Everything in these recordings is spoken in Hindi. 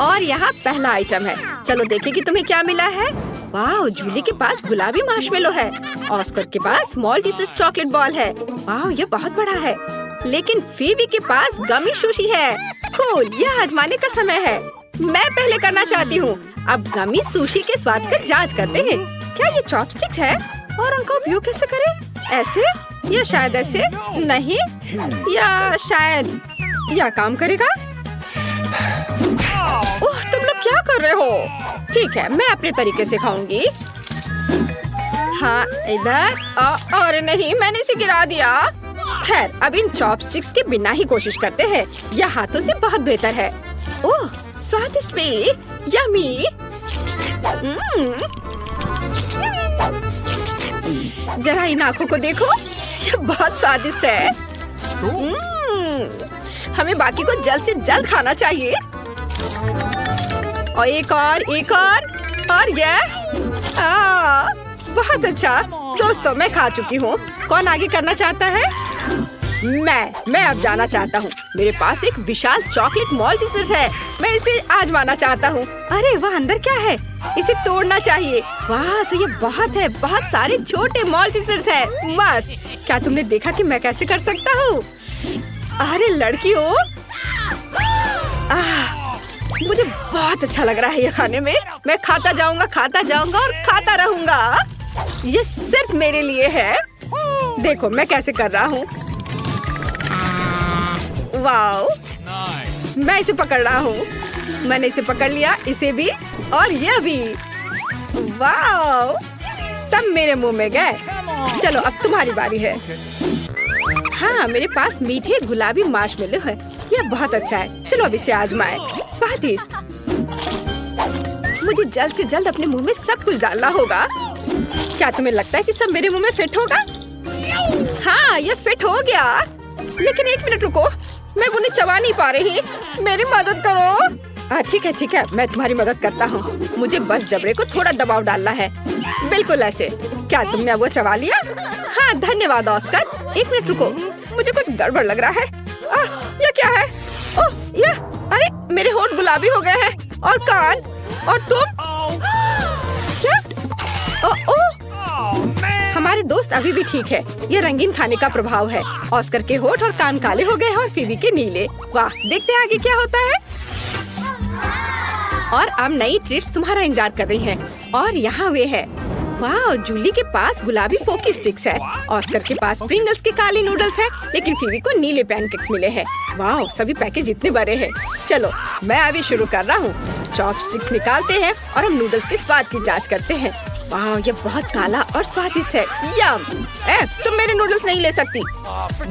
और यहाँ पहला आइटम है। चलो देखें कि तुम्हें क्या मिला है। वाह, जूली के पास गुलाबी मार्शमेलो है। ऑस्कर के पास माल्टेसर्स चॉकलेट बॉल है। वाह, ये बहुत बड़ा है। लेकिन फीबी के पास गमी सुशी है। कूल, यह आजमाने का समय है। मैं पहले करना चाहती हूँ। अब गमी सुशी के स्वाद का जांच करते हैं। क्या ये चॉपस्टिक है और उनका उपयोग कैसे करें? ऐसे या शायद ऐसे? नहीं, या शायद यह काम करेगा। ओह, तुम लोग क्या कर रहे हो? ठीक है, मैं अपने तरीके से खाऊंगी। हाँ, इधर। अरे नहीं, मैंने इसे गिरा दिया। खैर, अब इन चॉपस्टिक्स के बिना ही कोशिश करते हैं। यह हाथों से बहुत बेहतर है। ओह, स्वादिष्ट भी। यम्मी। जरा इन आँखों को देखो, ये बहुत स्वादिष्ट है। हमें बाकी को जल्द से जल्द खाना चाहिए। और एक और ये। बहुत अच्छा। दोस्तों, मैं खा चुकी हूँ। कौन आगे करना चाहता है? मैं अब जाना चाहता हूँ। मेरे पास एक विशाल चॉकलेट माल्टेसर्स है। मैं इसे आजमाना चाहता हूँ। अरे वाह, अंदर क्या है? इसे तोड़ना चाहिए। वाह, तो ये बहुत सारे छोटे माल्टेसर्स है। मस्त। क्या तुमने देखा कि मैं कैसे कर सकता हूँ? अरे लड़कियों, मुझे बहुत अच्छा लग रहा है ये खाने में। मैं खाता जाऊंगा और खाता रहूंगा। ये सिर्फ मेरे लिए है। देखो मैं कैसे कर रहा हूँ। वाओ, मैं इसे पकड़ रहा हूँ। मैंने इसे पकड़ लिया, इसे भी और ये भी। वाओ, सब मेरे मुंह में गए। चलो अब तुम्हारी बारी है। हाँ, मेरे पास मीठे गुलाबी मार्शमेलो है। यह बहुत अच्छा है। चलो अब इसे आजमाएं। स्वादिष्ट। मुझे जल्द से जल्द अपने मुंह में सब कुछ डालना होगा। क्या तुम्हें लगता है कि सब मेरे मुंह में फिट होगा? हाँ, ये फिट हो गया। लेकिन एक मिनट रुको, मैं उन्हें चबा नहीं पा रही। मेरी मदद करो। ठीक है, मैं तुम्हारी मदद करता हूँ। मुझे बस जबड़े को थोड़ा दबाव डालना है। बिल्कुल ऐसे। क्या तुमने अब वो चबा लिया? हाँ, धन्यवाद ऑस्कर। एक मिनट रुको, मुझे कुछ गड़बड़ लग रहा है। ये क्या है? ओह, ये, अरे मेरे होंठ गुलाबी हो गए हैं और कान। और तुम क्या? ओह, हमारे दोस्त अभी भी ठीक है। ये रंगीन खाने का प्रभाव है। ऑस्कर के होंठ और कान काले हो गए हैं और फीबी के नीले। वाह, देखते हैं आगे क्या होता है। और अब नई ट्रीट्स तुम्हारा इंतजार कर रही हैं। और यहाँ वे है। वाह, जूली के पास गुलाबी पोकी स्टिक्स है। ऑस्कर के पास प्रिंगल्स के काले नूडल्स है, लेकिन फीबी को नीले पैनकेक्स मिले हैं। वाह, सभी पैकेज इतने बड़े हैं। चलो मैं अभी शुरू कर रहा हूँ। चॉपस्टिक्स निकालते हैं और हम नूडल्स के स्वाद की जांच करते हैं। वाह, ये बहुत काला और स्वादिष्ट है। यम। तुम मेरे नूडल्स नहीं ले सकती।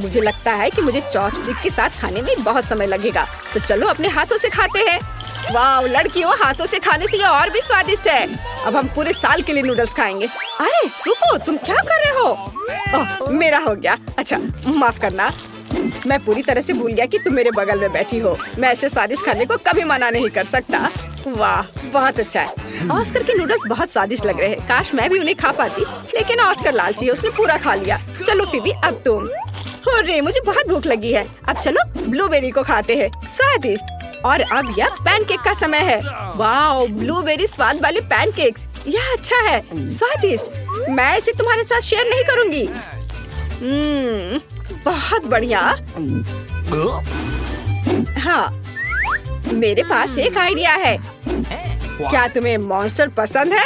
मुझे लगता है कि मुझे चॉपस्टिक के साथ खाने में बहुत समय लगेगा। तो चलो अपने हाथों से खाते हैं। वाह लड़कियों, हाथों से खाने से ये और भी स्वादिष्ट है। अब हम पूरे साल के लिए नूडल्स खाएंगे। अरे रुको, तुम क्या कर रहे हो? ओह, मेरा हो गया। अच्छा, माफ करना। मैं पूरी तरह से भूल गया कि तुम मेरे बगल में बैठी हो। मैं ऐसे स्वादिष्ट खाने को कभी मना नहीं कर सकता। वाह, बहुत अच्छा है। ऑस्कर के नूडल्स बहुत स्वादिष्ट लग रहे हैं। काश मैं भी उन्हें खा पाती, लेकिन ऑस्कर लालची है, उसने पूरा खा लिया। चलो फीबी, अब तुम। अरे मुझे बहुत भूख लगी है। अब चलो ब्लूबेरी को खाते हैं। स्वादिष्ट। और अब यह पैनकेक का समय है। वाह, ब्लूबेरी स्वाद वाले पैनकेक्स। यह अच्छा है, स्वादिष्ट। मैं इसे तुम्हारे साथ शेयर नहीं करूंगी। बहुत बढ़िया। हाँ, मेरे पास एक आइडिया है। क्या तुम्हें मॉन्स्टर पसंद है?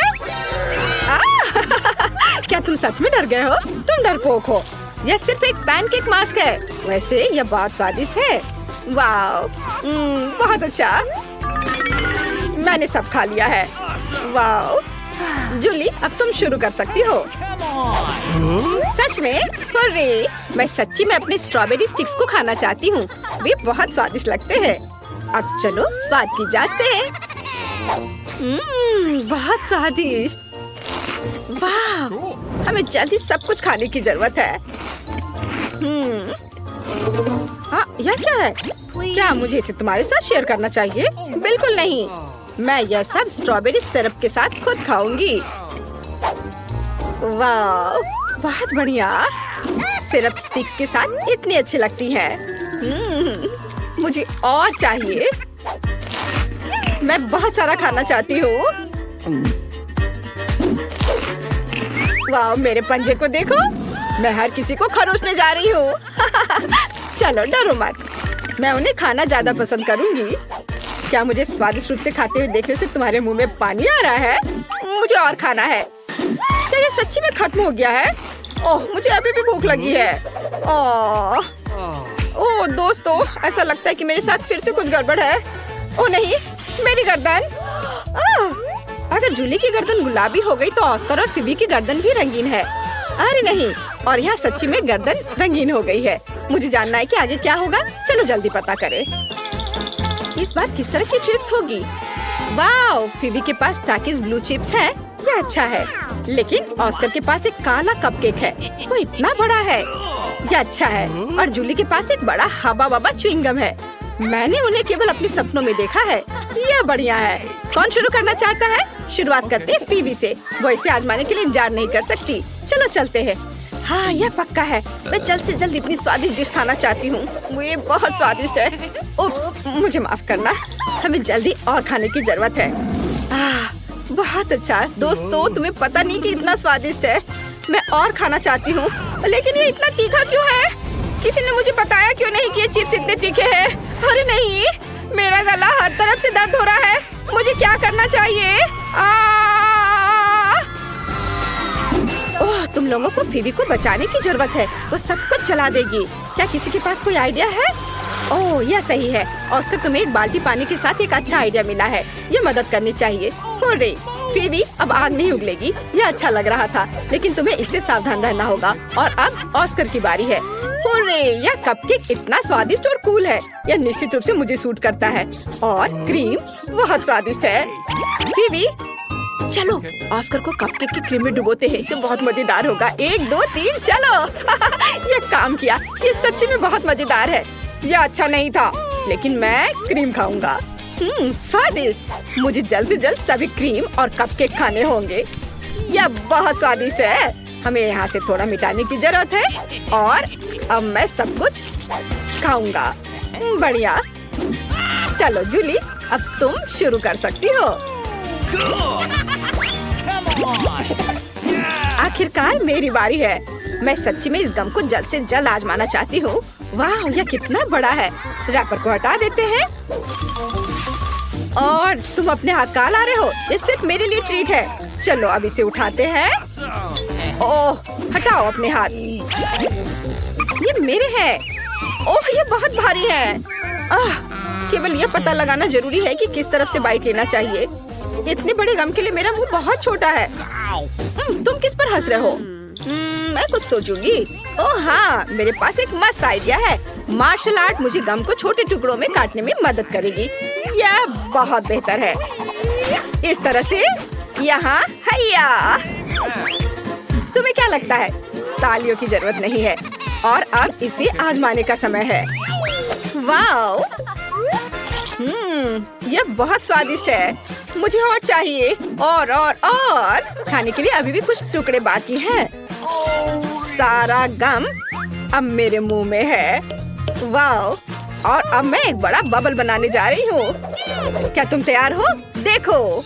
क्या तुम सच में डर गए हो? तुम डरपोक हो। यह सिर्फ एक पैनकेक मास्क है। वैसे यह बहुत स्वादिष्ट है। वाह, बहुत अच्छा। मैंने सब खा लिया है। वाह, जूली अब तुम शुरू कर सकती हो। सच में? अरे मैं सच्ची में अपने स्ट्रॉबेरी स्टिक्स को खाना चाहती हूँ। वे बहुत स्वादिष्ट लगते हैं। अब चलो स्वाद की जांचते हैं। बहुत स्वादिष्ट। वाह, हमें जल्दी सब कुछ खाने की जरूरत है। हाँ, यह क्या है? क्या मुझे इसे तुम्हारे साथ शेयर करना चाहिए? बिल्कुल नहीं। मैं यह सब स्ट्रॉबेरी सिरप के साथ खुद खाऊंगी। वाह, बहुत बढ़िया। सिरप स्टिक्स के साथ इतनी अच्छी लगती हैं। मुझे और चाहिए। मैं बहुत सारा खाना चाहती हूँ। वाह, मेरे पंजे को देखो, मैं हर किसी को खरोचने जा रही हूँ। चलो डरो मत, मैं उन्हें खाना ज्यादा पसंद करूंगी। क्या मुझे स्वादिष्ट रूप से खाते हुए देखने से तुम्हारे मुंह में पानी आ रहा है? मुझे और खाना है। क्या ये सच्ची में खत्म हो गया है? ओह, मुझे अभी भी भूख लगी है। ओह दोस्तों, ऐसा लगता है कि मेरे साथ फिर से कुछ गड़बड़ है। ओह नहीं, मेरी गर्दन। अगर जूली की गर्दन गुलाबी हो गई तो ऑस्कर और फिबी की गर्दन भी रंगीन है। अरे नहीं, और यहाँ सच्ची में गर्दन रंगीन हो गई है। मुझे जानना है कि आगे क्या होगा। चलो जल्दी पता करें। इस बार किस तरह की चिप्स होगी? वाह, फिबी के पास टाकिस ब्लू चिप्स है, ये अच्छा है। लेकिन ऑस्कर के पास एक काला कपकेक है, वो इतना बड़ा है, ये अच्छा है। और जूली के पास एक बड़ा हबा बबा च्युइंगम है। मैंने उन्हें केवल अपने सपनों में देखा है। यह बढ़िया है। कौन शुरू करना चाहता है? शुरुआत करते हैं फिबी से। वो इसे आजमाने के लिए इंतजार नहीं कर सकती। चलो चलते हैं। हाँ, यह पक्का है। मैं जल्द से जल्द इतनी स्वादिष्ट डिश खाना चाहती हूँ। वो ये बहुत स्वादिष्ट है। उप्स, मुझे माफ करना। हमें जल्दी और खाने की जरूरत है। बहुत अच्छा दोस्तों, तुम्हें पता नहीं कि इतना स्वादिष्ट है। मैं और खाना चाहती हूँ, लेकिन ये इतना तीखा क्यों है? किसी ने मुझे बताया क्यों नहीं कि ये चिप्स इतने तीखे हैं? अरे नहीं, मेरा गला हर तरफ से दर्द हो रहा है। मुझे क्या करना चाहिए? ओह, तुम लोगों को फिबी को बचाने की जरूरत है। वो सब कुछ जला देगी। क्या किसी के पास कोई आइडिया है? ओह, यह सही है। ऑस्कर, तुम्हें एक बाल्टी पानी के साथ एक अच्छा आइडिया मिला है। ये मदद करनी चाहिए। हो रे फिबी, अब आग नहीं उगलेगी। यह अच्छा लग रहा था, लेकिन तुम्हें इससे सावधान रहना होगा। और अब ऑस्कर की बारी है। होरे, यह कपकेक इतना स्वादिष्ट और कूल है। यह निश्चित रूप से मुझे सूट करता है। और क्रीम बहुत स्वादिष्ट है। फिबी, चलो ऑस्कर को कपकेक की क्रीम में डुबोते हैं। ये बहुत मजेदार होगा। 1 2 3 चलो। ये काम किया। ये सच्ची में बहुत मजेदार है। यह अच्छा नहीं था, लेकिन मैं क्रीम खाऊंगा। स्वादिष्ट। मुझे जल्द से जल्द सभी क्रीम और कपकेक खाने होंगे। यह बहुत स्वादिष्ट है। हमें यहाँ से थोड़ा मिटाने की जरूरत है। और अब मैं सब कुछ खाऊंगा। बढ़िया। चलो जूली, अब तुम शुरू कर सकती हो। आखिरकार मेरी बारी है। मैं सच्ची में इस गम को जल्द से जल्द आजमाना चाहती हूँ। वाह, यह कितना बड़ा है। रैपर को हटा देते हैं। और तुम अपने हाथ कहाँ ला रहे हो? ये सिर्फ मेरे लिए ट्रीट है। चलो अब इसे उठाते हैं। ओह, हटाओ अपने हाथ। ये मेरे हैं। ओह, ये बहुत भारी है। केवल ये पता लगाना जरूरी है कि किस तरफ से बाइट लेना चाहिए। इतने बड़े गम के लिए मेरा मुंह बहुत छोटा है। तुम किस पर हंस रहे हो? मैं कुछ सोचूंगी। ओह हाँ, मेरे पास एक मस्त आइडिया है। मार्शल आर्ट मुझे गम को छोटे टुकड़ों में काटने में मदद करेगी। यह बहुत बेहतर है। इस तरह से यहाँ हैया। तुम्हें क्या लगता है? तालियों की जरूरत नहीं है। और अब इसे आजमाने का समय है। वाओ, यह बहुत स्वादिष्ट है। मुझे और चाहिए। और खाने के लिए अभी भी कुछ टुकड़े बाकी हैं। सारा गम अब मेरे मुंह में है। वाओ, और अब मैं एक बड़ा बबल बनाने जा रही हूँ। क्या तुम तैयार हो? देखो।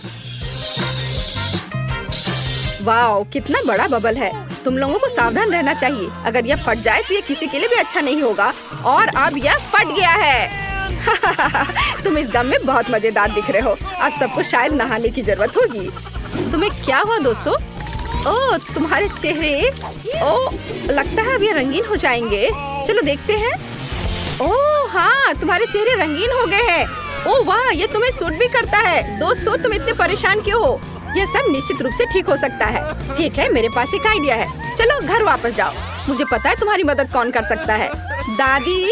वाओ, कितना बड़ा बबल है। तुम लोगों को सावधान रहना चाहिए। अगर यह फट जाए तो ये किसी के लिए भी अच्छा नहीं होगा। और अब यह फट गया है। तुम इस गम में बहुत मजेदार दिख रहे हो। अब सबको शायद नहाने की जरूरत होगी। तुम्हें क्या हुआ दोस्तों? ओह, तुम्हारे चेहरे, ओह लगता है अब ये रंगीन हो जाएंगे। चलो देखते हैं। ओह हाँ, तुम्हारे चेहरे रंगीन हो गए हैं। ओह वाह, ये तुम्हें सूट भी करता है। दोस्तों, तुम इतने परेशान क्यों हो? यह सब निश्चित रूप से ठीक हो सकता है। ठीक है, मेरे पास एक आइडिया है। चलो घर वापस जाओ। मुझे पता है तुम्हारी मदद कौन कर सकता है। दादी,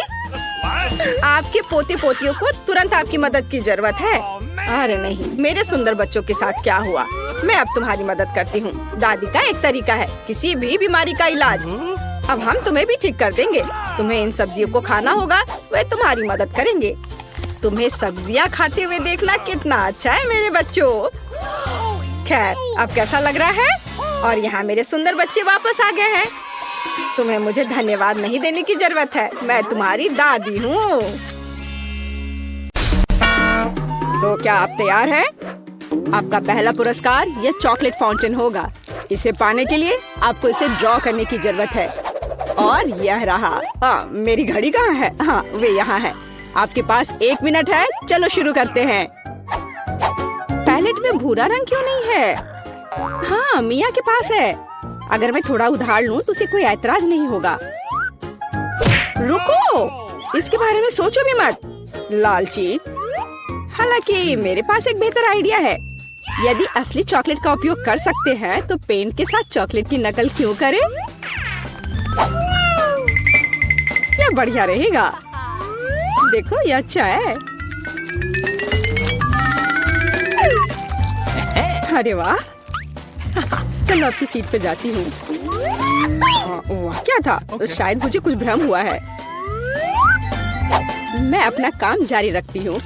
आपके पोते पोतियों को तुरंत आपकी मदद की जरूरत है। अरे नहीं, मेरे सुंदर बच्चों के साथ क्या हुआ? मैं अब तुम्हारी मदद करती हूँ। दादी का एक तरीका है किसी भी बीमारी का इलाज। अब हम तुम्हें भी ठीक कर देंगे। तुम्हें इन सब्जियों को खाना होगा, वे तुम्हारी मदद करेंगे। तुम्हें सब्जियाँ खाते हुए देखना कितना अच्छा है मेरे बच्चों। खैर, अब कैसा लग रहा है? और यहाँ मेरे सुंदर बच्चे वापस आ गए हैं। तुम्हें मुझे धन्यवाद नहीं देने की जरूरत है। मैं तुम्हारी दादी हूँ। तो क्या आप तैयार हैं? आपका पहला पुरस्कार यह चॉकलेट फाउंटेन होगा। इसे पाने के लिए आपको इसे ड्रॉ करने की जरूरत है। और यह रहा। हाँ, मेरी घड़ी कहाँ है? हाँ, वे यहाँ है। आपके पास 1 मिनट है। चलो शुरू करते हैं। पैलेट में भूरा रंग क्यों नहीं है? हाँ, मिया के पास है। अगर मैं थोड़ा उधार लूं तो उसे कोई ऐतराज नहीं होगा। रुको, इसके बारे में सोचो भी मत, लालची। हालांकि मेरे पास एक बेहतर आइडिया है। यदि असली चॉकलेट का उपयोग कर सकते हैं तो पेंट के साथ चॉकलेट की नकल क्यों करें? यह बढ़िया रहेगा। देखो, यह अच्छा है। अरे वाह। चलो अपनी सीट पे जाती हूँ। वाह, क्या था? तो शायद मुझे कुछ भ्रम हुआ है। मैं अपना काम जारी रखती हूँ।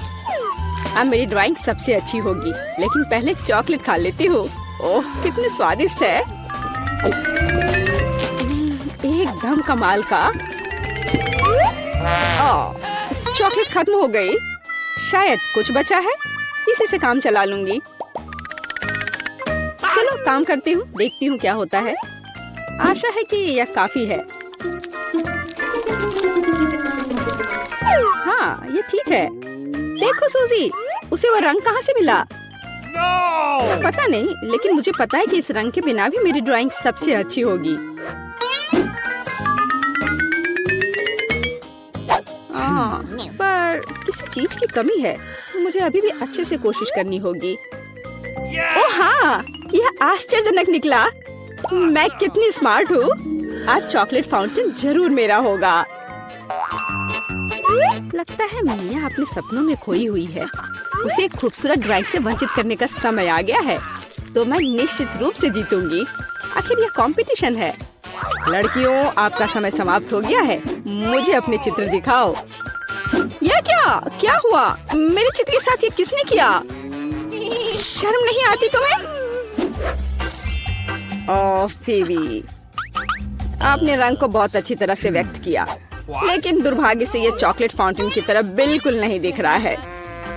अब मेरी ड्राइंग सबसे अच्छी होगी, लेकिन पहले चॉकलेट खा लेती हूँ। ओह, कितने स्वादिष्ट है। एकदम कमाल का। चॉकलेट खत्म हो गई। शायद कुछ बचा है, इसी से काम चला लूंगी। चलो काम करती हूँ, देखती हूँ क्या होता है। आशा है कि यह काफी है। हाँ, ये ठीक है। देखो सूजी, उसे वो रंग कहाँ से मिला? पता नहीं, लेकिन मुझे पता है कि इस रंग के बिना भी मेरी ड्राइंग सबसे अच्छी होगी। पर किसी चीज की कमी है। मुझे अभी भी अच्छे से कोशिश करनी होगी। ओह हाँ, यह आश्चर्यजनक निकला। मैं कितनी स्मार्ट हूँ। आज चॉकलेट फाउंटेन जरूर मेरा होगा। लगता है मिया अपने सपनों में खोई हुई है। उसे एक खूबसूरत ड्राइंग से वंचित करने का समय आ गया है। तो मैं निश्चित रूप से जीतूंगी। आखिर यह कंपटीशन है। लड़कियों, आपका समय समाप्त हो गया है। मुझे अपने चित्र दिखाओ। यह क्या हुआ? मेरे चित्र के साथ ये किसने किया? शर्म नहीं आती तुम्हें? ओह फीबी, आपने रंग को बहुत अच्छी तरह से व्यक्त किया, लेकिन दुर्भाग्य से ये चॉकलेट फाउंटेन की तरह बिल्कुल नहीं दिख रहा है।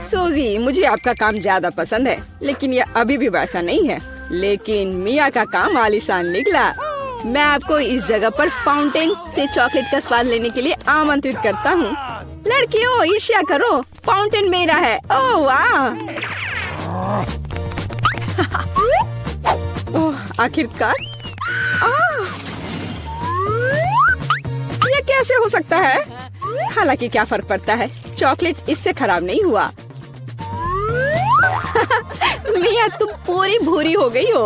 सूजी, मुझे आपका काम ज्यादा पसंद है, लेकिन यह अभी भी वैसा नहीं है। लेकिन मिया का काम आलीशान निकला। मैं आपको इस जगह पर फाउंटेन से चॉकलेट का स्वाद लेने के लिए आमंत्रित करता हूँ। लड़कियों, ईर्ष्या करो, फाउंटेन मेरा है। ओह वाह। ओह, आखिरकार। यह कैसे हो सकता है? हालांकि क्या फर्क पड़ता है, चॉकलेट इससे खराब नहीं हुआ। मिया, तुम पूरी भूरी हो गई हो।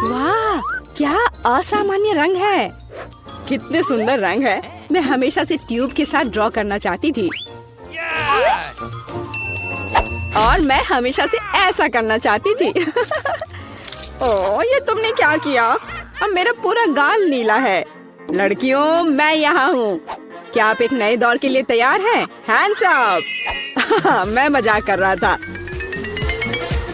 वाह, क्या असामान्य रंग है। कितने सुंदर रंग है। मैं हमेशा से ट्यूब के साथ ड्रॉ करना चाहती थी। और मैं हमेशा से ऐसा करना चाहती थी। ओह, ये तुमने क्या किया? अब मेरा पूरा गाल नीला है। लड़कियों, मैं यहाँ हूँ। क्या आप एक नए दौर के लिए तैयार हैं? Hands up. मैं मजाक कर रहा था।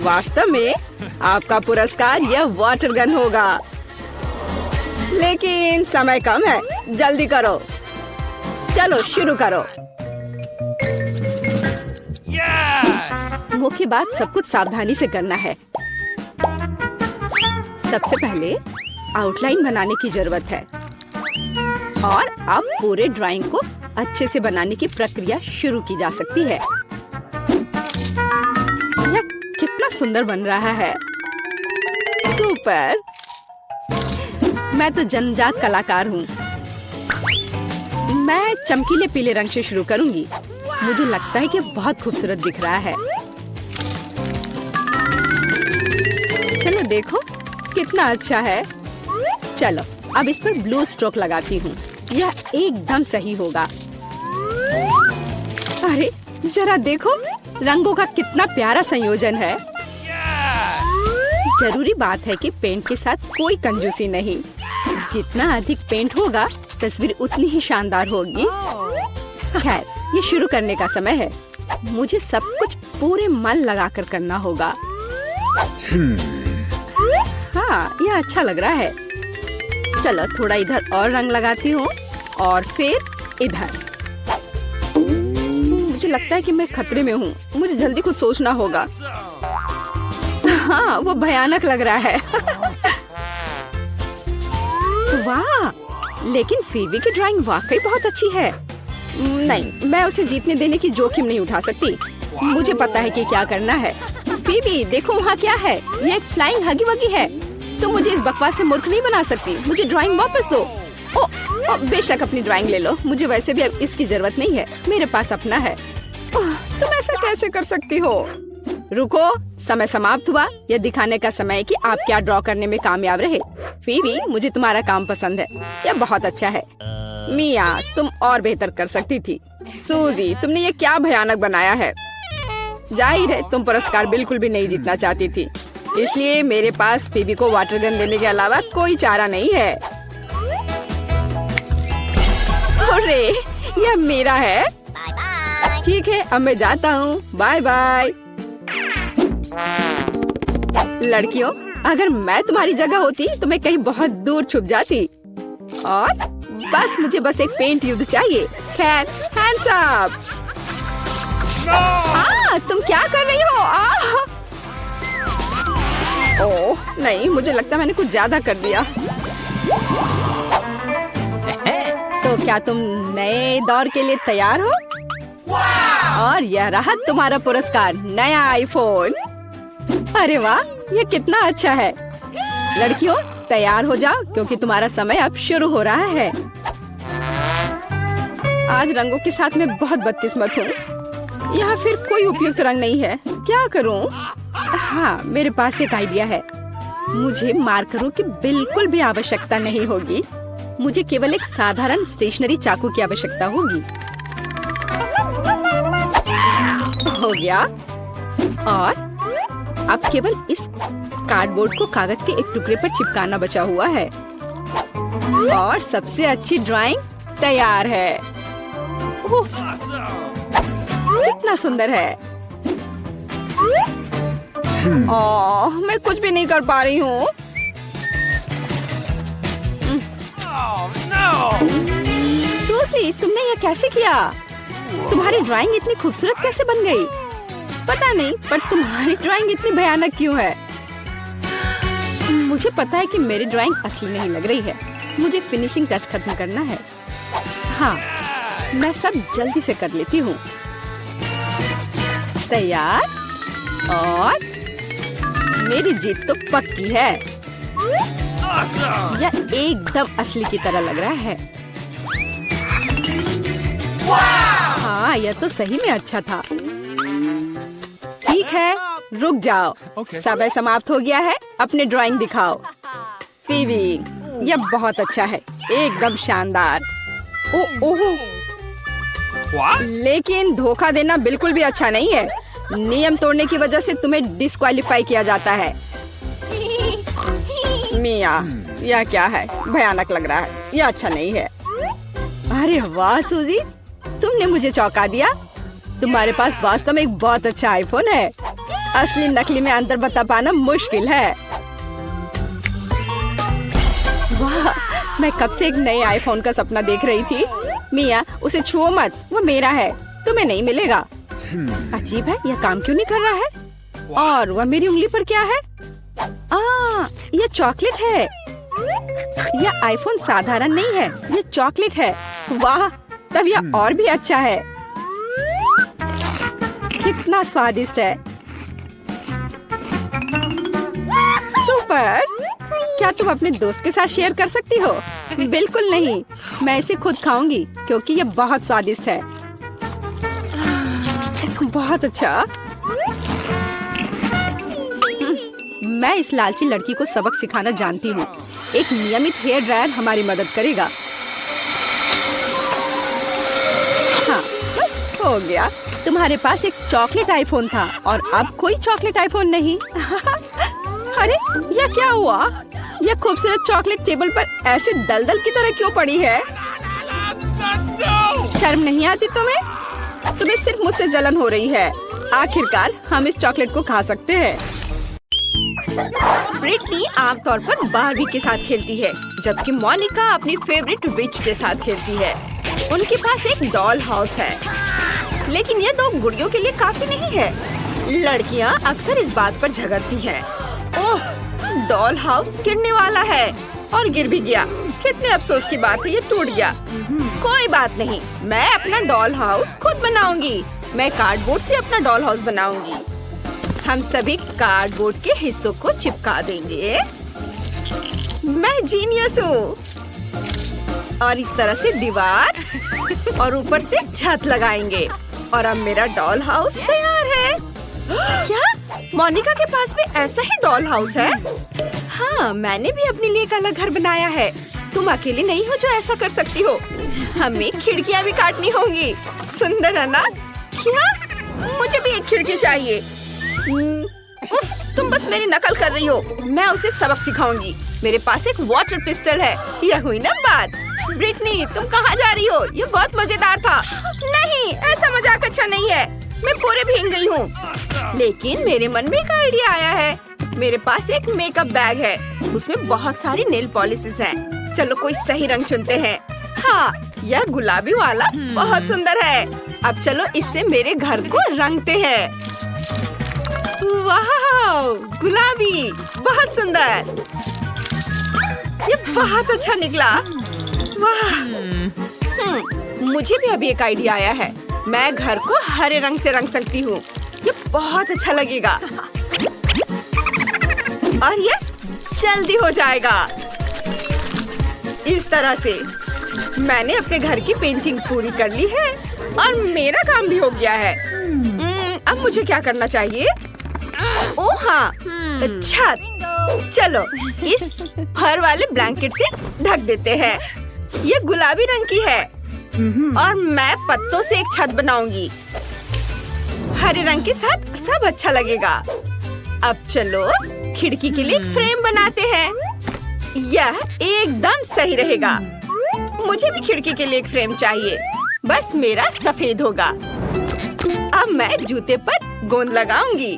वास्तव में आपका पुरस्कार यह वाटर गन होगा। लेकिन समय कम है, जल्दी करो। चलो शुरू करो। मुख्य बात, सब कुछ सावधानी से करना है। सबसे पहले आउटलाइन बनाने की जरूरत है और अब पूरे ड्राइंग को अच्छे से बनाने की प्रक्रिया शुरू की जा सकती है। यह कितना सुंदर बन रहा है। सुपर। मैं तो जन्मजात कलाकार हूँ। मैं चमकीले पीले रंग से शुरू करूंगी। मुझे लगता है कि बहुत खूबसूरत दिख रहा है। चलो देखो, कितना अच्छा है। चलो अब इस पर ब्लू स्ट्रोक लगाती हूँ। यह एकदम सही होगा। अरे जरा देखो, रंगों का कितना प्यारा संयोजन है। जरूरी बात है कि पेंट के साथ कोई कंजूसी नहीं। जितना अधिक पेंट होगा, तस्वीर उतनी ही शानदार होगी। खैर, ये शुरू करने का समय है। मुझे सब कुछ पूरे मन लगाकर करना होगा। हाँ, यह अच्छा लग रहा है। चलो थोड़ा इधर और रंग लगाती हूँ और फिर इधर। मुझे लगता है कि मैं खतरे में हूँ। मुझे जल्दी कुछ सोचना होगा। हाँ, वो भयानक लग रहा है। वाह, लेकिन फीवी की ड्राइंग वाकई बहुत अच्छी है। नहीं, मैं उसे जीतने देने की जोखिम नहीं उठा सकती। मुझे पता है कि क्या करना है। फीवी, देखो वहाँ क्या है। ये एक फ्लाइंग हगी वगी है। तुम मुझे इस बकवास से मूर्ख नहीं बना सकती। मुझे ड्राइंग वापस दो। ओ, बेशक अपनी ड्राइंग ले लो। मुझे वैसे भी अब इसकी जरूरत नहीं है। मेरे पास अपना है। तुम ऐसा कैसे कर सकती हो? रुको, समय समाप्त हुआ। यह दिखाने का समय है कि आप क्या ड्रॉ करने में कामयाब रहे। फीवी, मुझे तुम्हारा काम पसंद है। यह बहुत अच्छा है। मिया, तुम और बेहतर कर सकती थी। सूजी, तुमने ये क्या भयानक बनाया है। जाहिर है तुम पुरस्कार बिल्कुल भी नहीं जीतना चाहती थी, इसलिए मेरे पास फीवी को वाटर गन देने के अलावा कोई चारा नहीं है। अरे, यह मेरा है। ठीक है, अब मैं जाता हूँ। Bye bye. लड़कियों, अगर मैं तुम्हारी जगह होती तो मैं कहीं बहुत दूर छुप जाती और मुझे बस एक पेंट युद्ध चाहिए। खैर, हैंड्स अप। तुम क्या कर रही हो? ओह नहीं, मुझे लगता है मैंने कुछ ज्यादा कर दिया। तो क्या तुम नए दौर के लिए तैयार हो? और यह रहा तुम्हारा पुरस्कार, नया आईफोन। अरे वाह, ये कितना अच्छा है। लड़कियों, तैयार हो जाओ क्योंकि तुम्हारा समय अब शुरू हो रहा है। आज रंगों के साथ मैं बहुत बदकिस्मत हूँ। यहाँ फिर कोई उपयुक्त रंग नहीं है। क्या करूँ? हाँ, मेरे पास एक आइडिया है। मुझे मार्करों की बिल्कुल भी आवश्यकता नहीं होगी। मुझे केवल एक साधारण स्टेशनरी चाकू की आवश्यकता होगी। हो गया। और अब केवल इस कार्डबोर्ड को कागज के एक टुकड़े पर चिपकाना बचा हुआ है और सबसे अच्छी ड्राइंग तैयार है। ओह, कितना सुंदर है। ओह, मैं कुछ भी नहीं कर पा रही हूँ। सूसी, तुमने यह कैसे किया? तुम्हारी ड्राइंग इतनी खूबसूरत कैसे बन गई? पता नहीं, पर तुम्हारी ड्राइंग इतनी भयानक क्यों है? मुझे पता है कि मेरी ड्राइंग असली नहीं लग रही है। मुझे फिनिशिंग टच खत्म करना है। हाँ, मैं सब जल्दी से कर लेती हूँ। तैयार? और मेरी जीत तो पक्की है। यह एकदम असली की तरह लग रहा है। हाँ, यह तो सही में अच्छा था। ठीक है, रुक जाओ। समय समाप्त हो गया है। अपने ड्राइंग दिखाओ। फीवी, यह बहुत अच्छा है, एकदम शानदार। ओह, लेकिन धोखा देना बिल्कुल भी अच्छा नहीं है। नियम तोड़ने की वजह से तुम्हें डिस्क्वालीफाई किया जाता है। मिया, यह क्या है? भयानक लग रहा है। यह अच्छा नहीं है। अरे वाह सूजी, तुमने मुझे चौंका दिया। तुम्हारे पास वास्तव में एक बहुत अच्छा आईफोन है। असली नकली में अंतर बता पाना मुश्किल है। वाह, मैं कब से एक नए आईफोन का सपना देख रही थी। मिया, उसे छुओ मत, वो मेरा है, तुम्हें नहीं मिलेगा। अजीब है, यह काम क्यों नहीं कर रहा है? और वह मेरी उंगली पर क्या है? यह चॉकलेट है। यह आईफोन साधारण नहीं है, यह चॉकलेट है। वाह, तब यह और भी अच्छा है। कितना स्वादिष्ट है। सुपर! क्या तुम अपने दोस्त के साथ शेयर कर सकती हो? बिल्कुल नहीं, मैं इसे खुद खाऊंगी क्योंकि यह बहुत स्वादिष्ट है। बहुत अच्छा। मैं इस लालची लड़की को सबक सिखाना जानती हूँ। एक नियमित हेयर ड्रायर हमारी मदद करेगा। हाँ, बस हो गया। तुम्हारे पास एक चॉकलेट आईफोन था और अब कोई चॉकलेट आईफोन नहीं। अरे, यह क्या हुआ? यह खूबसूरत चॉकलेट टेबल पर ऐसे दलदल की तरह क्यों पड़ी है? शर्म नहीं आती तुम्हें? तुम्हें सिर्फ मुझसे जलन हो रही है। आखिरकार हम इस चॉकलेट को खा सकते हैं। ब्रिटनी आमतौर पर बारबी के साथ खेलती है, जबकि मोनिका अपनी फेवरेट विच के साथ खेलती है। उनके पास एक डॉल हाउस है। लेकिन ये 2 गुड़ियों के लिए काफी नहीं है। लड़कियाँ अक्सर इस बात पर झगड़ती हैं। ओह, डॉल हाउस गिरने वाला है और गिर भी गया। कितने अफसोस की बात है, ये टूट गया। कोई बात नहीं, मैं अपना डॉल हाउस खुद बनाऊंगी। मैं कार्डबोर्ड से अपना डॉल हाउस बनाऊंगी। हम सभी कार्डबोर्ड के हिस्सों को चिपका देंगे। मैं जीनियस हूँ। और इस तरह से दीवार और ऊपर से छत लगाएंगे और अब मेरा डॉल हाउस तैयार है। क्या मोनिका के पास भी ऐसा ही डॉल हाउस है? हाँ, मैंने भी अपने लिए एक अलग घर बनाया है। तुम अकेली नहीं हो जो ऐसा कर सकती हो। हमें खिड़कियाँ भी काटनी होंगी। सुंदर है ना? क्या? मुझे भी एक खिड़की चाहिए। उफ, तुम बस मेरी नकल कर रही हो। मैं उसे सबक सिखाऊंगी। मेरे पास एक वाटर पिस्टल है। यह हुई ना बात। ब्रिटनी, तुम कहाँ जा रही हो? ये बहुत मजेदार था। नहीं, ऐसा मजाक अच्छा नहीं है। मैं पूरे भीग गई हूँ। लेकिन मेरे मन में एक आइडिया आया है। मेरे पास एक मेकअप बैग है। उसमें बहुत सारी नेल पॉलिशेस हैं। चलो कोई सही रंग चुनते हैं। हाँ, यह गुलाबी वाला बहुत सुंदर है। अब चलो इससे मेरे घर को रंगते हैं। वाह, गुलाबी, बहुत सुंदर। ये बहुत अच्छा निकला। वाह। मुझे भी अभी एक आइडिया आया है। मैं घर को हरे रंग से रंग सकती हूँ। ये बहुत अच्छा लगेगा और ये जल्दी हो जाएगा। इस तरह से मैंने अपने घर की पेंटिंग पूरी कर ली है और मेरा काम भी हो गया है। अब मुझे क्या करना चाहिए? ओह हाँ, छत। चलो इस फर वाले ब्लैंकेट से ढक देते हैं। ये गुलाबी रंग की है और मैं पत्तों से एक छत बनाऊंगी। हरे रंग के साथ सब अच्छा लगेगा। अब चलो खिड़की के लिए एक फ्रेम बनाते हैं। यह एकदम सही रहेगा। मुझे भी खिड़की के लिए एक फ्रेम चाहिए। बस मेरा सफेद होगा। अब मैं जूते पर गोंद लगाऊंगी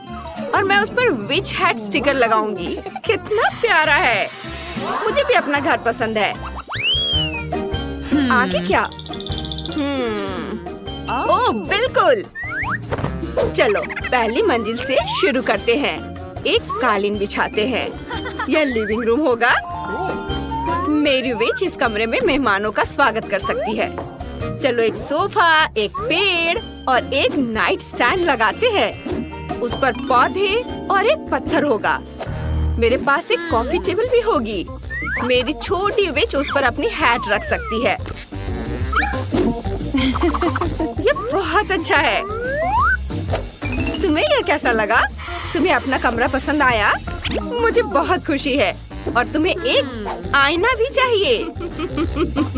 और मैं उस पर विच हैट स्टिकर लगाऊंगी। कितना प्यारा है। मुझे भी अपना घर पसंद है। आगे क्या? ओह बिल्कुल। चलो पहली मंजिल से शुरू करते हैं। एक कालीन बिछाते हैं। यह लिविंग रूम होगा। मेरी विच इस कमरे में मेहमानों का स्वागत कर सकती है। चलो एक सोफा, एक पेड़ और एक नाइट स्टैंड लगाते हैं। उस पर पौधे और एक पत्थर होगा। मेरे पास एक कॉफी टेबल भी होगी। मेरी छोटी विच उस पर अपनी हैट रख सकती है। ये बहुत अच्छा है। तुम्हें यह कैसा लगा? तुम्हें अपना कमरा पसंद आया? मुझे बहुत खुशी है। और तुम्हें एक आईना भी चाहिए।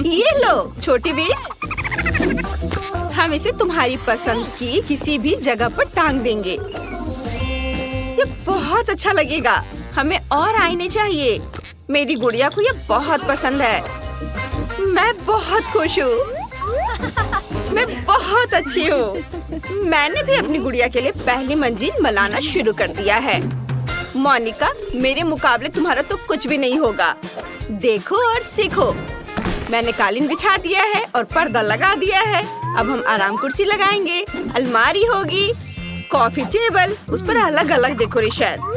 ये लो छोटी विच। हम इसे तुम्हारी पसंद की किसी भी जगह पर टांग देंगे। ये बहुत अच्छा लगेगा। हमें और आईने चाहिए। मेरी गुड़िया को ये बहुत पसंद है। मैं बहुत खुश हूँ। मैं बहुत अच्छी हूँ। मैंने भी अपनी गुड़िया के लिए पहली मंजिल बनाना शुरू कर दिया है। मोनिका, मेरे मुकाबले तुम्हारा तो कुछ भी नहीं होगा। देखो और सीखो। मैंने कालीन बिछा दिया है और पर्दा लगा दिया है। अब हम आराम कुर्सी लगाएंगे। अलमारी होगी, कॉफी टेबल, उस पर अलग अलग डेकोरेशन।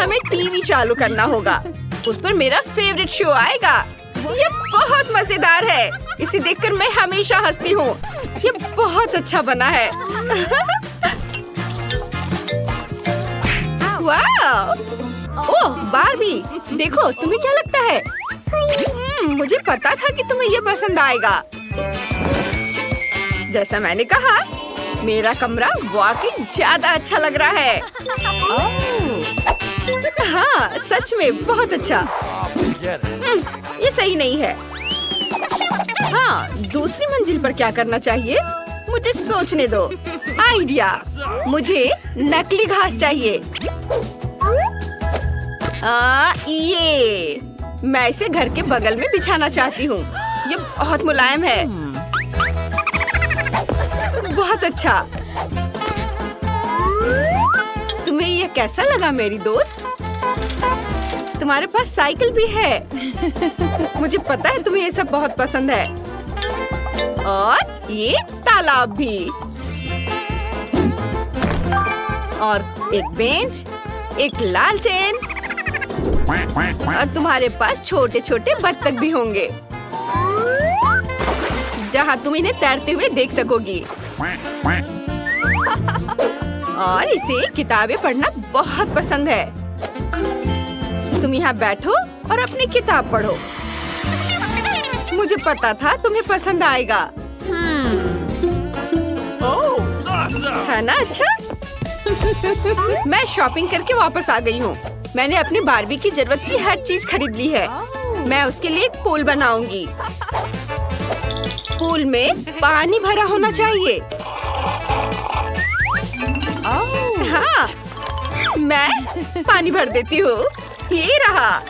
हमें टीवी चालू करना होगा। उस पर मेरा फेवरेट शो आएगा। ये बहुत मजेदार है। इसे देखकर मैं हमेशा हंसती हूँ। ये बहुत अच्छा बना है। वाह! ओह बार्बी, देखो तुम्हें क्या लगता है? मुझे पता था कि तुम्हें ये पसंद आएगा। जैसा मैंने कहा, मेरा कमरा वाकई ज्यादा अच्छा लग रहा है। हाँ सच में बहुत अच्छा। ये सही नहीं है। हाँ, दूसरी मंजिल पर क्या करना चाहिए? मुझे सोचने दो। आइडिया, मुझे नकली घास चाहिए। ये मैं इसे घर के बगल में बिछाना चाहती हूँ। ये बहुत मुलायम है। बहुत अच्छा। तुम्हें ये कैसा लगा मेरी दोस्त? तुम्हारे पास साइकिल भी है। मुझे पता है तुम्हें ये सब बहुत पसंद है। और ये तालाब भी। और एक बेंच, एक लालटेन और तुम्हारे पास छोटे छोटे बत्तख भी होंगे जहाँ तुम इन्हें तैरते हुए देख सकोगी। और इसे किताबें पढ़ना बहुत पसंद है। तुम यहाँ बैठो और अपनी किताब पढ़ो। मुझे पता था तुम्हें पसंद आएगा। है ना अच्छा? मैं शॉपिंग करके वापस आ गई हूँ। मैंने अपनी बार्बी की जरूरत की हर चीज खरीद ली है। मैं उसके लिए एक पूल बनाऊंगी। पूल में पानी भरा होना चाहिए। हाँ, मैं पानी भर देती हूँ। ये रहा।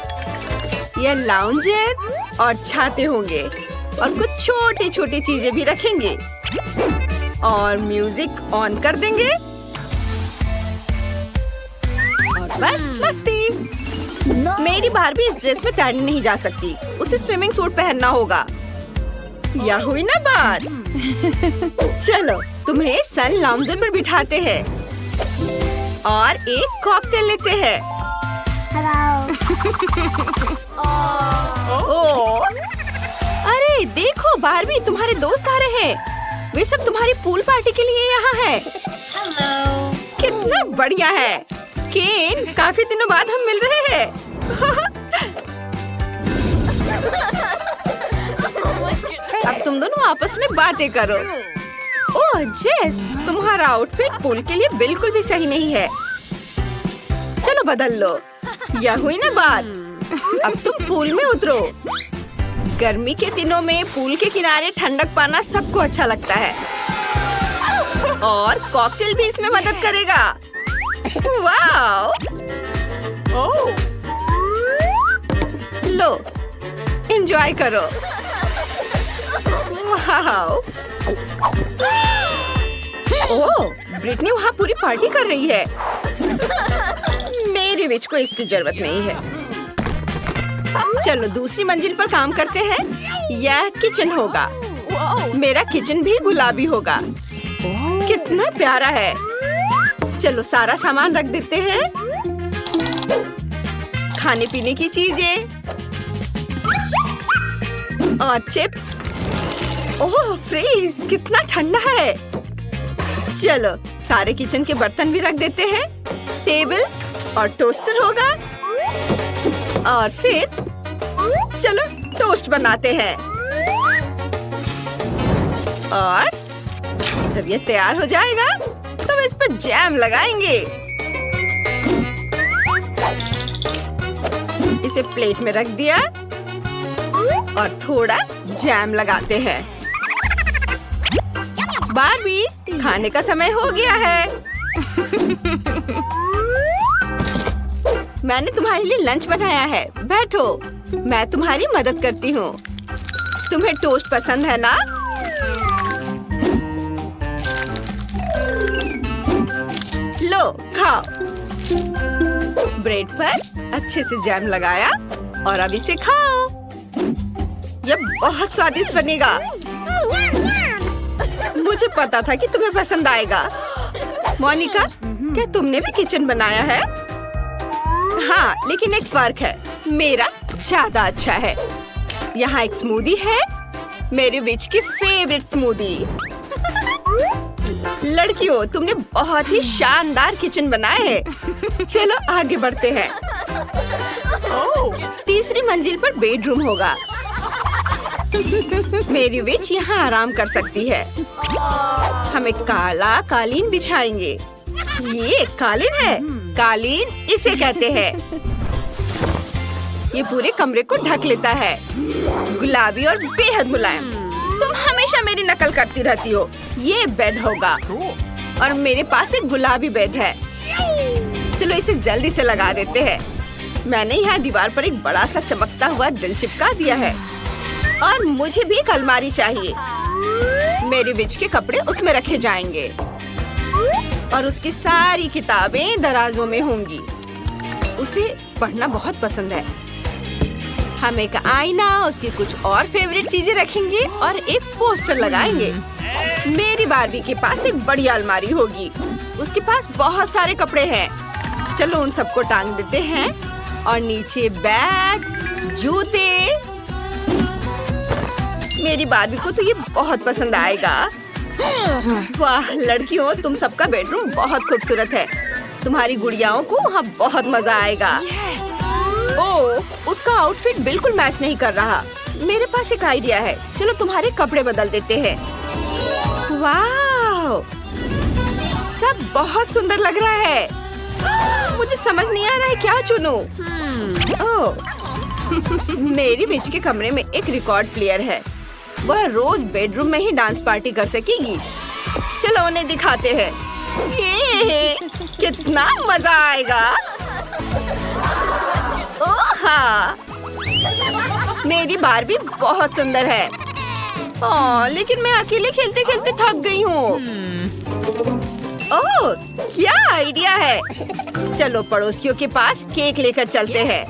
ये लाउंजर और छाते होंगे और कुछ छोटी छोटी चीजें भी रखेंगे और म्यूजिक ऑन कर देंगे और बस मस्ती। मेरी बार्बी इस ड्रेस में तैरने नहीं जा सकती। उसे स्विमिंग सूट पहनना होगा। या हुई ना बात। चलो तुम्हें सन लाउंजर पर बिठाते हैं और एक कॉकटेल लेते हैं। ओह, अरे देखो बार्बी, तुम्हारे दोस्त आ रहे हैं। वे सब तुम्हारी पूल पार्टी के लिए यहाँ हैं। कितना बढ़िया है केन, काफी दिनों बाद हम मिल रहे हैं। अब तुम दोनों आपस में बातें करो। ओह जेस, तुम्हारा आउटफिट पूल के लिए बिल्कुल भी सही नहीं है। चलो बदल लो। यह हुई ना बात। अब तुम पूल में उतरो। गर्मी के दिनों में पूल के किनारे ठंडक पाना सबको अच्छा लगता है और कॉकटेल भी इसमें मदद करेगा। वाओ! ओह! लो, एंजॉय करो। वाओ! ओह, ब्रिटनी वहाँ पूरी पार्टी कर रही है। मेरी विच को इसकी जरूरत नहीं है। चलो दूसरी मंजिल पर काम करते हैं। यह किचन होगा। मेरा किचन भी गुलाबी होगा। कितना प्यारा है। चलो सारा सामान रख देते हैं। खाने पीने की चीजें और चिप्स। ओह फ्रीज, कितना ठंडा है। चलो सारे किचन के बर्तन भी रख देते हैं। टेबल और टोस्टर होगा और फिर चलो टोस्ट बनाते हैं। और जब ये तैयार हो जाएगा तो इस पर जैम लगाएंगे। इसे प्लेट में रख दिया और थोड़ा जैम लगाते हैं। बार्बी, खाने का समय हो गया है। मैंने तुम्हारे लिए लंच बनाया है। बैठो, मैं तुम्हारी मदद करती हूँ। तुम्हें टोस्ट पसंद है ना? लो खाओ। ब्रेड पर अच्छे से जैम लगाया और अब इसे खाओ। यह बहुत स्वादिष्ट बनेगा। मुझे पता था कि तुम्हें पसंद आएगा। मोनिका, क्या तुमने भी किचन बनाया है? हाँ, लेकिन एक फर्क है। मेरा ज्यादा अच्छा है। यहाँ एक स्मूदी है, मेरे विच की फेवरेट स्मूदी। लड़कियों, तुमने बहुत ही शानदार किचन बनाया है। चलो आगे बढ़ते हैं। तीसरी मंजिल पर बेडरूम होगा। मेरी विच यहाँ आराम कर सकती है। हमें काला कालीन बिछाएंगे। ये कालीन है। कालीन इसे कहते हैं। ये पूरे कमरे को ढक लेता है। गुलाबी और बेहद मुलायम। तुम हमेशा मेरी नकल करती रहती हो। ये बेड होगा और मेरे पास एक गुलाबी बेड है। चलो इसे जल्दी से लगा देते हैं। मैंने यहाँ दीवार पर एक बड़ा सा चमकता हुआ दिल चिपका दिया है और मुझे भी एक अलमारी चाहिए। मेरी विच के कपड़े उसमें रखे जाएंगे और उसकी सारी किताबें दराजों में होंगी। उसे पढ़ना बहुत पसंद है। हम एक आईना, उसकी कुछ और फेवरेट चीजें रखेंगे और एक पोस्टर लगाएंगे। मेरी बार्बी के पास एक बड़ी अलमारी होगी। उसके पास बहुत सारे कपड़े हैं। चलो उन सबको टांग देते हैं और नीचे बैग्स, जूते। मेरी बार्बी को तो ये बहुत पसंद आएगा। वाह लड़कियों, तुम सबका बेडरूम बहुत खूबसूरत है। तुम्हारी गुड़ियाओं को वहाँ बहुत मजा आएगा। ओह, उसका आउटफिट बिल्कुल मैच नहीं कर रहा। मेरे पास एक आइडिया है, चलो तुम्हारे कपड़े बदल देते हैं। वाह, सब बहुत सुंदर लग रहा है। मुझे समझ नहीं आ रहा है क्या चुनूं। ओह, मेरी बीच के कमरे में एक रिकॉर्ड प्लेयर है। वह रोज बेडरूम में ही डांस पार्टी कर सकेगी। चलो उन्हें दिखाते हैं। ये कितना मजा आएगा। ओह हाँ, मेरी बार्बी बहुत सुंदर है। लेकिन मैं अकेले खेलते खेलते थक गई हूँ। ओह, क्या आइडिया है। चलो पड़ोसियों के पास केक लेकर चलते हैं।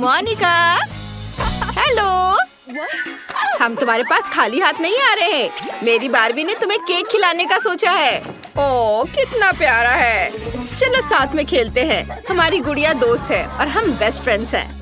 मोनिका, हेलो। हम तुम्हारे पास खाली हाथ नहीं आ रहे हैं। मेरी बार्बी ने तुम्हें केक खिलाने का सोचा है। ओह, कितना प्यारा है। चलो साथ में खेलते हैं। हमारी गुड़िया दोस्त है और हम बेस्ट फ्रेंड्स हैं।